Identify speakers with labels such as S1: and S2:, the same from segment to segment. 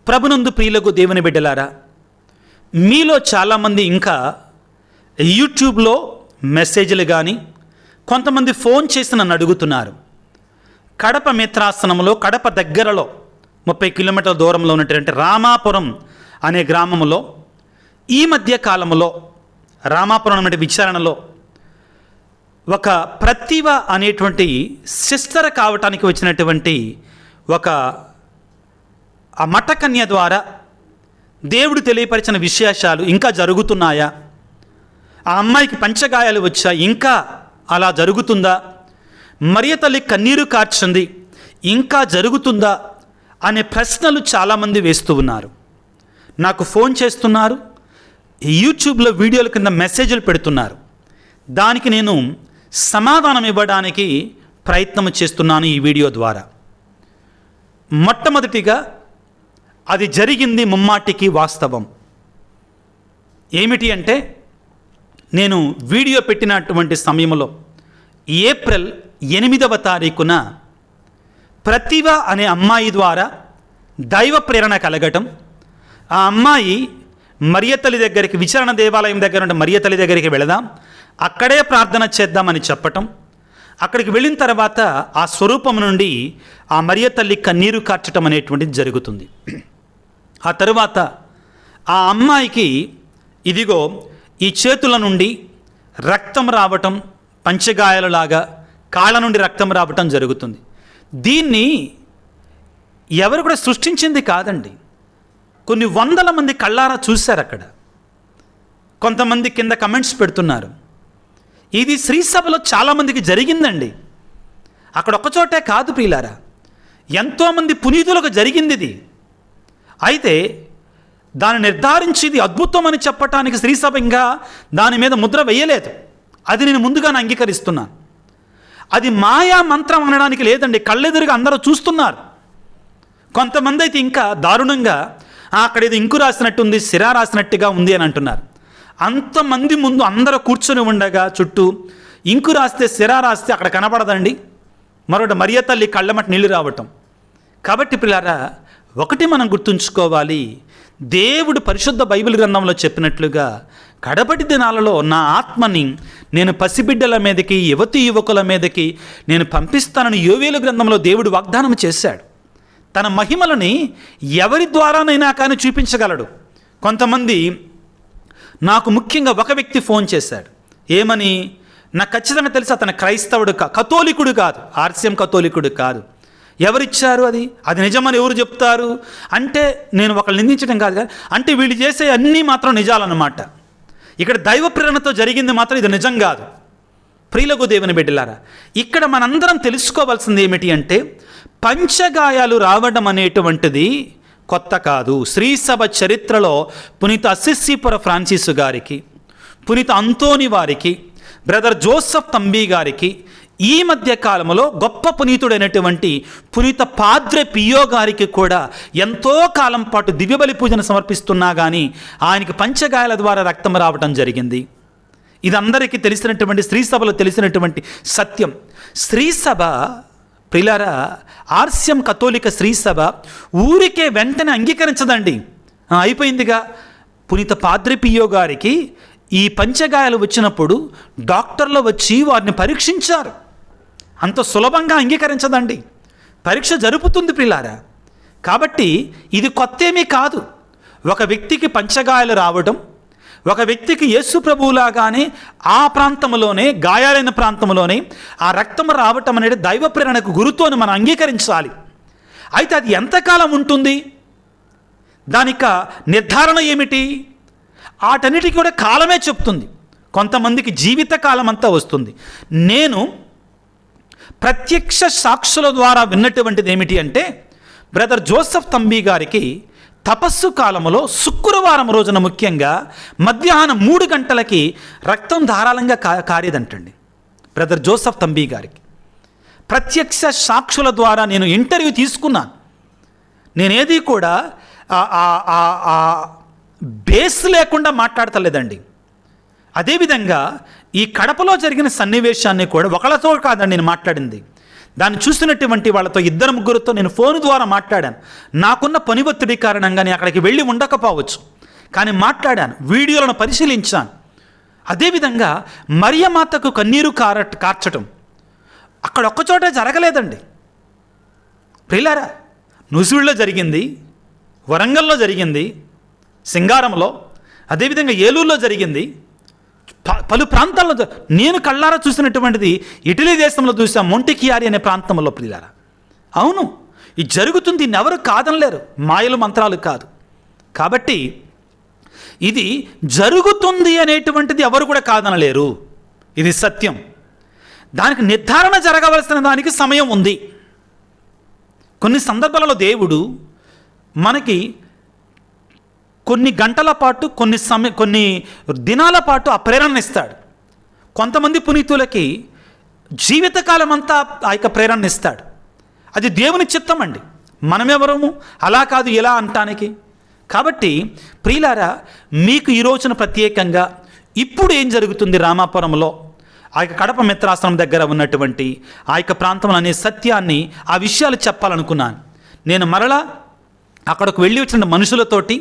S1: ప్రభునందు ప్రియులకు దేవుని బిడ్డలారా, మీలో చాలామంది ఇంకా యూట్యూబ్లో మెసేజ్లు కానీ కొంతమంది ఫోన్ చేసి నన్ను అడుగుతున్నారు. కడప మిత్రాసనంలో, కడప దగ్గరలో 30 కిలోమీటర్ల దూరంలో ఉన్నటువంటి రామాపురం అనే గ్రామంలో ఈ మధ్య కాలంలో రామాపురం అనే విచారణలో ఒక ప్రతిభ అనేటువంటి సిస్టర్ కావటానికి వచ్చినటువంటి ఒక ఆ మఠకన్య ద్వారా దేవుడు తెలియపరిచిన విశేషాలు ఇంకా జరుగుతున్నాయా, ఆ అమ్మాయికి పంచగాయాలు వచ్చా, ఇంకా అలా జరుగుతుందా, మరియ తల్లి కన్నీరు కార్చింది ఇంకా జరుగుతుందా అనే ప్రశ్నలు చాలామంది వేస్తూ ఉన్నారు. నాకు ఫోన్ చేస్తున్నారు, యూట్యూబ్లో వీడియోల కింద మెసేజ్లు పెడుతున్నారు. దానికి నేను సమాధానం ఇవ్వడానికి ప్రయత్నం చేస్తున్నాను ఈ వీడియో ద్వారా. మొట్టమొదటిగా అది జరిగింది ముమ్మాటికి వాస్తవం. ఏమిటి అంటే, నేను వీడియో పెట్టినటువంటి సమయంలో ఏప్రిల్ 8వ తారీఖున ప్రతిభ అనే అమ్మాయి ద్వారా దైవ ప్రేరణ కలగటం, ఆ అమ్మాయి మరియ తల్లి దగ్గరికి, విచారణ దేవాలయం దగ్గర ఉంటే మరియ తల్లి దగ్గరికి వెళదాం, అక్కడే ప్రార్థన చేద్దామని చెప్పటం, అక్కడికి వెళ్ళిన తర్వాత ఆ స్వరూపం నుండి ఆ మరియ తల్లి కన్నీరు కార్చటం అనేటువంటిది జరుగుతుంది. ఆ తరువాత ఆ అమ్మాయికి ఇదిగో ఈ చేతుల నుండి రక్తం రావటం, పంచగాయాలలాగా కాళ్ళ నుండి రక్తం రావటం జరుగుతుంది. దీన్ని ఎవరు కూడా సృష్టించింది కాదండి. కొన్ని వందల మంది కళ్ళారా చూశారు. అక్కడ కొంతమంది కింద కమెంట్స్ పెడుతున్నారు, ఇది శ్రీసభలో చాలామందికి జరిగిందండి. అక్కడ ఒక్కచోటే కాదు ప్రియులారా, ఎంతోమంది పునీతులకు జరిగింది ఇది. అయితే దాన్ని నిర్ధారించి ఇది అద్భుతం అని చెప్పటానికి శ్రీసభ ఇంకా దాని మీద ముద్ర వేయలేదు. అది నేను ముందుగానే అంగీకరిస్తున్నాను. అది మాయా మంత్రం అనడానికి లేదండి, కళ్ళెదురుగా అందరూ చూస్తున్నారు. కొంతమంది అయితే ఇంకా దారుణంగా అక్కడ ఏదో ఇంకు రాసినట్టుంది, సిరా రాసినట్టుగా ఉంది అని అంటున్నారు. అంతమంది ముందు అందరూ కూర్చొని ఉండగా చుట్టూ ఇంకు రాస్తే సిరా రాస్తే అక్కడ కనపడదండి. మరొకటి మరియ తల్లి కళ్ళమట నీళ్లు రావటం. కాబట్టి పిల్లారా, ఒకటి మనం గుర్తుంచుకోవాలి, దేవుడు పరిశుద్ధ బైబిల్ గ్రంథంలో చెప్పినట్లుగా కడపటి దినాలలో నా ఆత్మని నేను పసిబిడ్డల మీదకి, యువతి యువకుల మీదకి నేను పంపిస్తానని యోవేలు గ్రంథంలో దేవుడు వాగ్దానం చేశాడు. తన మహిమలని ఎవరి ద్వారానైనా కానీ చూపించగలడు. కొంతమంది నాకు ముఖ్యంగా ఒక వ్యక్తి ఫోన్ చేశాడు. ఏమని? నాకు ఖచ్చితంగా తెలుసు అతను క్రైస్తవుడు కథోలికుడు కాదు, ఆర్సిఎం కథోలికుడు కాదు. ఎవరిచ్చారు అది? అది నిజమని ఎవరు చెప్తారు అంటే, నేను ఒకళ్ళు నిందించడం కాదు కదా, అంటే వీళ్ళు చేసే అన్నీ మాత్రం నిజాలన్నమాట. ఇక్కడ దైవ ప్రేరణతో జరిగింది మాత్రం ఇది నిజం కాదు. ప్రియులకు దేవుని బిడ్డలారా, ఇక్కడ మనందరం తెలుసుకోవాల్సింది ఏమిటి అంటే, పంచగాయాలు రావడం అనేటువంటిది కొత్త కాదు. శ్రీసభ చరిత్రలో పునీత అసిస్సీపుర ఫ్రాన్సిస్ గారికి, పునీత అంతోని వారికి, బ్రదర్ జోసెఫ్ తంబీ గారికి, ఈ మధ్య కాలంలో గొప్ప పునీతుడైనటువంటి పునీత పాద్రే పియో గారికి కూడా ఎంతో కాలం పాటు దివ్యబలి పూజను సమర్పిస్తున్నా కానీ ఆయనకి పంచగాయాల ద్వారా రక్తం రావటం జరిగింది. ఇదందరికీ తెలిసినటువంటి, శ్రీసభలో తెలిసినటువంటి సత్యం. శ్రీసభ ప్రియులారా, ఆర్సిఎం కథోలిక శ్రీసభ ఊరికే వెంటనే అంగీకరించదండి. అయిపోయిందిగా. పునీత పాద్రే పియో గారికి ఈ పంచగాయాలు వచ్చినప్పుడు డాక్టర్లు వచ్చి వారిని పరీక్షించారు. అంత సులభంగా అంగీకరించదండి, పరీక్ష జరుపుతుంది ప్రియులారా. కాబట్టి ఇది కొత్తేమీ కాదు. ఒక వ్యక్తికి పంచగాయాలు రావడం, ఒక వ్యక్తికి యేసు ప్రభువులాగానే ఆ ప్రాంతంలోనే, గాయాలైన ప్రాంతంలోనే ఆ రక్తం రావటం అనేది దైవ ప్రేరణకు గురుతు అని మనం అంగీకరించాలి. అయితే అది ఎంతకాలం ఉంటుంది, దానిక నిర్ధారణ ఏమిటి? వాటన్నిటికీ కూడా కాలమే చెప్తుంది. కొంతమందికి జీవిత కాలం అంతా వస్తుంది. నేను ప్రత్యక్ష సాక్షుల ద్వారా విన్నటువంటిది ఏమిటి అంటే, బ్రదర్ జోసెఫ్ తంబీ గారికి తపస్సు కాలంలో శుక్రవారం రోజున ముఖ్యంగా మధ్యాహ్నం 3 గంటలకి రక్తం ధారాళంగా కారేదంటండి. బ్రదర్ జోసెఫ్ తంబీ గారికి ప్రత్యక్ష సాక్షుల ద్వారా నేను ఇంటర్వ్యూ తీసుకున్నాను. నేనేది కూడా బేస్ లేకుండా మాట్లాడతలేదండి. అదేవిధంగా ఈ కడపలో జరిగిన సన్నివేశాన్ని కూడా ఒకళ్ళతో కాదండి నేను మాట్లాడింది, దాన్ని చూసినటువంటి వాళ్ళతో 2-3 నేను ఫోన్ ద్వారా మాట్లాడాను. నాకున్న పని ఒత్తిడి కారణంగా నేను అక్కడికి వెళ్ళి ఉండకపోవచ్చు, కానీ మాట్లాడాను, వీడియోలను పరిశీలించాను. అదేవిధంగా మరియమాతకు కన్నీరు కార్చటం అక్కడ ఒక్కచోట జరగలేదండి ప్రియులారా. నూజివీడులో జరిగింది, వరంగల్లో జరిగింది, సింగారంలో, అదేవిధంగా ఏలూరులో జరిగింది, పలు ప్రాంతాల్లో నేను కళ్ళారా చూసినటువంటిది ఇటలీ దేశంలో చూసాం, మొంటికియారి అనే ప్రాంతంలో ప్రియులారా. అవును, ఇది జరుగుతుంది, దీన్ని ఎవరు కాదనలేరు, మాయలు మంత్రాలు కాదు. కాబట్టి ఇది జరుగుతుంది అనేటువంటిది ఎవరు కూడా కాదనలేరు, ఇది సత్యం. దానికి నిర్ధారణ జరగవలసిన దానికి సమయం ఉంది. కొన్ని సందర్భాలలో దేవుడు మనకి కొన్ని గంటల పాటు, కొన్ని దినాల పాటు ఆ ప్రేరణ ఇస్తాడు. కొంతమంది పునీతులకి జీవితకాలం అంతా ఆ యొక్క ప్రేరణ ఇస్తాడు. అది దేవుని చిత్తం అండి, మనమెవరము అలా కాదు ఇలా అంటానికి. కాబట్టి ప్రియులారా, మీకు ఈ రోజున ప్రత్యేకంగా ఇప్పుడు ఏం జరుగుతుంది రామాపురంలో, ఆ యొక్క కడప మిత్రాశ్రమం దగ్గర ఉన్నటువంటి ఆ యొక్క ప్రాంతంలో అనే సత్యాన్ని, ఆ విషయాలు చెప్పాలనుకున్నాను. నేను మరలా అక్కడికి వెళ్ళి వచ్చిన మనుషులతోటి,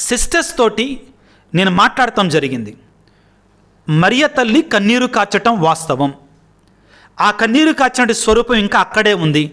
S1: సిస్టర్స్ తోటి నేను మాట్లాడటం జరిగింది. మరియ తల్లి కన్నీరు కార్చటం వాస్తవం. ఆ కన్నీరు కార్చినటువంటి స్వరూపం ఇంకా అక్కడే ఉంది.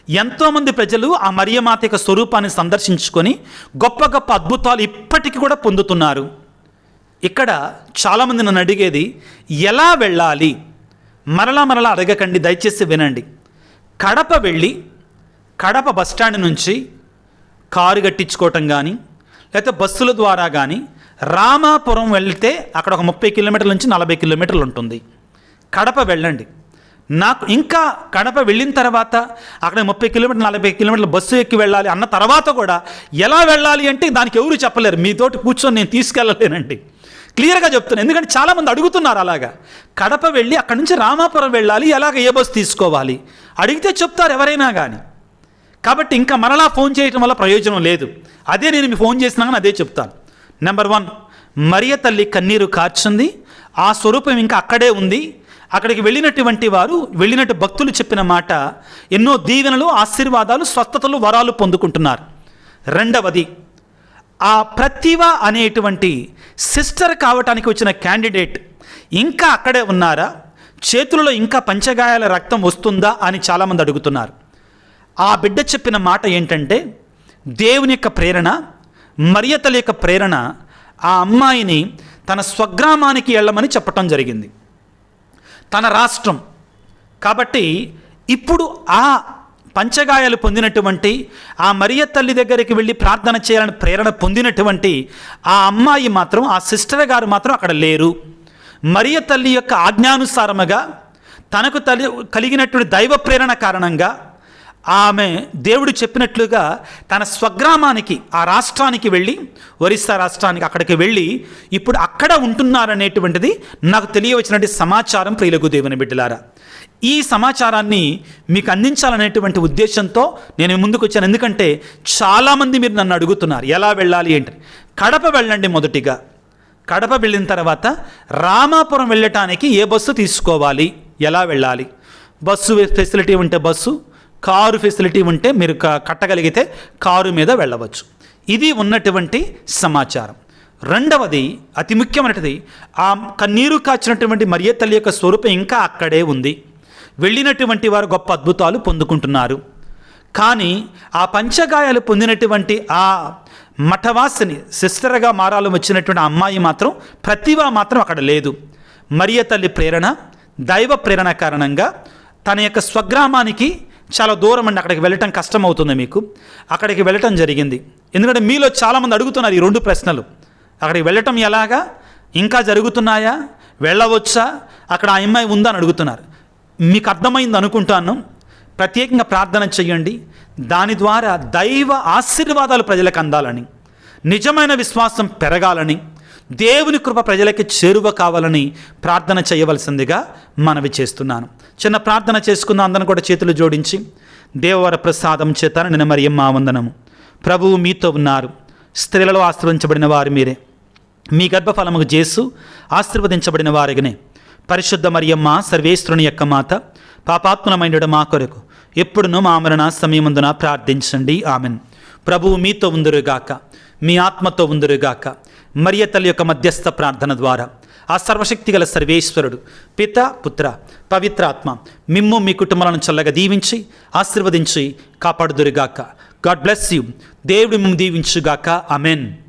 S1: ఎంతోమంది ప్రజలు ఆ మరియమాత యొక్క స్వరూపాన్ని సందర్శించుకొని గొప్ప గొప్ప అద్భుతాలు ఇప్పటికీ కూడా పొందుతున్నారు. ఇక్కడ చాలామంది నన్ను అడిగేది, ఎలా వెళ్ళాలి? మరలా అడగకండి, దయచేసి వినండి. కడప వెళ్ళి కడప బస్టాండ్ నుంచి కారు కట్టించుకోవటం కానీ, లేకపోతే బస్సుల ద్వారా కానీ రామాపురం వెళ్తే అక్కడ ఒక 30 కిలోమీటర్ల నుంచి 40 కిలోమీటర్లు ఉంటుంది. కడప వెళ్ళండి. నాకు ఇంకా కడప వెళ్ళిన తర్వాత అక్కడ 30 కిలోమీటర్లు 40 కిలోమీటర్ల బస్సు ఎక్కి వెళ్ళాలి అన్న తర్వాత కూడా ఎలా వెళ్ళాలి అంటే దానికి ఎవరు చెప్పలేరు. మీతోటి కూర్చొని నేను తీసుకెళ్ళలేనండి, క్లియర్గా చెప్తున్నాను. ఎందుకంటే చాలామంది అడుగుతున్నారు అలాగా. కడప వెళ్ళి అక్కడి నుంచి రామాపురం వెళ్ళాలి, ఎలాగ ఏ బస్సు తీసుకోవాలి అడిగితే చెప్తారు ఎవరైనా కానీ. కాబట్టి ఇంకా మరలా ఫోన్ చేయటం వల్ల ప్రయోజనం లేదు. అదే నేను మీ ఫోన్ చేసినా కానీ అదే చెప్తాను. నెంబర్ 1, మరియ తల్లి కన్నీరు కార్చింది, ఆ స్వరూపం ఇంకా అక్కడే ఉంది. అక్కడికి వెళ్ళినటువంటి వారు, వెళ్ళినట్టు భక్తులు చెప్పిన మాట, ఎన్నో దీవెనలు, ఆశీర్వాదాలు, స్వస్థతలు, వరాలు పొందుకుంటున్నారు. రెండవది, ఆ ప్రతిభ అనేటువంటి సిస్టర్ కావటానికి వచ్చిన క్యాండిడేట్ ఇంకా అక్కడే ఉన్నారా, చేతులలో ఇంకా పంచగాయాల రక్తం వస్తుందా అని చాలామంది అడుగుతున్నారు. ఆ బిడ్డ చెప్పిన మాట ఏంటంటే, దేవుని యొక్క ప్రేరణ, మరియ తల్లి యొక్క ప్రేరణ ఆ అమ్మాయిని తన స్వగ్రామానికి వెళ్ళమని చెప్పటం జరిగింది, తన రాష్ట్రం. కాబట్టి ఇప్పుడు ఆ పంచగాయాలు పొందినటువంటి ఆ మరియ తల్లి దగ్గరికి వెళ్ళి ప్రార్థన చేయాలని ప్రేరణ పొందినటువంటి ఆ అమ్మాయి మాత్రం, ఆ సిస్టర్ గారు మాత్రం అక్కడ లేరు. మరియ తల్లి యొక్క ఆజ్ఞానుసారముగా తనకు కలిగినటువంటి దైవ ప్రేరణ కారణంగా ఆమె దేవుడు చెప్పినట్లుగా తన స్వగ్రామానికి, ఆ రాష్ట్రానికి వెళ్ళి, ఒరిస్సా రాష్ట్రానికి అక్కడికి వెళ్ళి ఇప్పుడు అక్కడ ఉంటున్నారనేటువంటిది నాకు తెలియవచ్చినటువంటి సమాచారం. ప్రియులకు దేవుని బిడ్డలారా, ఈ సమాచారాన్ని మీకు అందించాలనేటువంటి ఉద్దేశంతో నేను ముందుకు వచ్చాను. ఎందుకంటే చాలామంది మీరు నన్ను అడుగుతున్నారు ఎలా వెళ్ళాలి ఏంటి. కడప వెళ్ళండి. మొదటిగా కడప వెళ్ళిన తర్వాత రామాపురం వెళ్ళటానికి ఏ బస్సు తీసుకోవాలి, ఎలా వెళ్ళాలి, బస్సు ఫెసిలిటీ ఉంటే బస్సు, కారు ఫెసిలిటీ ఉంటే మీరు కట్టగలిగితే కారు మీద వెళ్ళవచ్చు. ఇది ఉన్నటువంటి సమాచారం. రెండవది, అతి ముఖ్యమైనది, ఆ కన్నీరు కాచినటువంటి మరియ తల్లి యొక్క స్వరూపం ఇంకా అక్కడే ఉంది. వెళ్ళినటువంటి వారు గొప్ప అద్భుతాలు పొందుకుంటున్నారు. కానీ ఆ పంచగాయాలు పొందినటువంటి ఆ మఠవాసిని, సిస్టర్గా మారాలు వచ్చినటువంటి అమ్మాయి మాత్రం, ప్రతిభ మాత్రం అక్కడ లేదు. మరియ తల్లి ప్రేరణ, దైవ ప్రేరణ కారణంగా తన యొక్క స్వగ్రామానికి చాలా దూరం అండి, అక్కడికి వెళ్ళటం కష్టమవుతుంది మీకు. అక్కడికి వెళ్ళటం జరిగింది. ఎందుకంటే మీలో చాలామంది అడుగుతున్నారు ఈ 2 ప్రశ్నలు. అక్కడికి వెళ్ళటం ఎలాగా, ఇంకా జరుగుతున్నాయా, వెళ్ళవచ్చా, అక్కడ ఆ అమ్మాయి ఉందా అని అడుగుతున్నారు. మీకు అర్థమైంది అనుకుంటాను. ప్రత్యేకంగా ప్రార్థన చేయండి. దాని ద్వారా దైవ ఆశీర్వాదాలు ప్రజలకు అందాలని, నిజమైన విశ్వాసం పెరగాలని, దేవుని కృప ప్రజలకి చేరువ కావాలని ప్రార్థన చేయవలసిందిగా మనవి చేస్తున్నాను. చిన్న ప్రార్థన చేసుకుందాం. అందరం కూడా చేతులు జోడించి, దేవవర ప్రసాదం చేత నిన్న మరియమ్మ వందనము. ప్రభువు మీతో ఉన్నారు, స్త్రీలలో ఆశీర్వదించబడిన వారు మీరే, మీ గర్భఫలముకు యేసు ఆశీర్వదించబడిన వారిగనే. పరిశుద్ధ మరియమ్మ, సర్వేశ్వరుని యొక్క మాత, పాపాత్మలమైన మా కొరకు ఎప్పుడునూ మా మరణ సమయమందున ప్రార్థించండి. ఆమెన్. ప్రభువు మీతో ఉందురుగాక, మీ ఆత్మతో ఉందురుగాక. మరియ తల్లి యొక్క మధ్యస్థ ప్రార్థన ద్వారా ఆ సర్వశక్తిగల సర్వేశ్వరుడు పిత, పుత్ర, పవిత్రాత్మ మిమ్ము మీ కుటుంబాలను చల్లగా దీవించి ఆశీర్వదించి కాపాడుదురుగాక. God bless you. దేవుడు మిమ్ము దీవించుగాక. ఆమెన్.